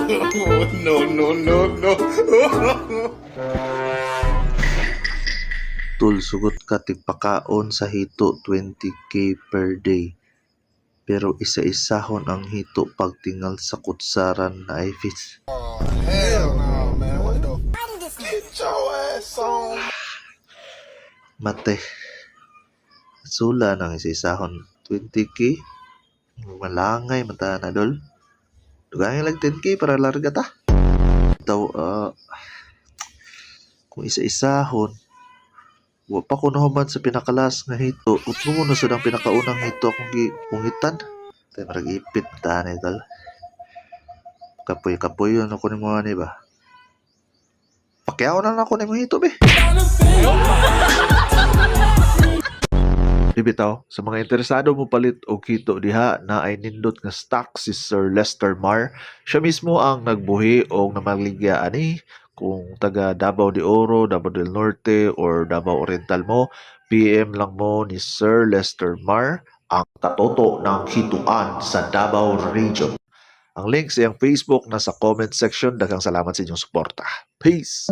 No, no, no, no. Tul, sugot ka tigpakaon sa hito 20k per day. Pero isa-isahon ang hito pagtingal sa kutsaran na ay fish. Hell no, man. What the Get your ass on. Mate, sula ng isa-isahon 20k. Malangay mata na dol. Dugay lang 10k para larga ta. Daw, kung isa-isahon, wa pa ko nahuman sa pinakalas nga hito. Utmo mo na sa ng pinakaunang hito akong gipungitan. Tayo marag ipit ta na dol. Kapoy-kapoy yun ako ni mga ni ba? Pakyaw na lang ako ni mga hito be. Bibitaw, sa mga interesado mo palit o kito diha na ay nindot nga stock si Sir Lester Mar. Siya mismo ang nagbuhi o namaligya ani kung taga Davao de Oro, Davao del Norte or Davao Oriental mo, PM lang mo ni Sir Lester Mar, ang katoto ng hituan sa Davao Region. Ang link sa iyang Facebook nasa comment section. Daghang salamat sa inyong suporta. Peace!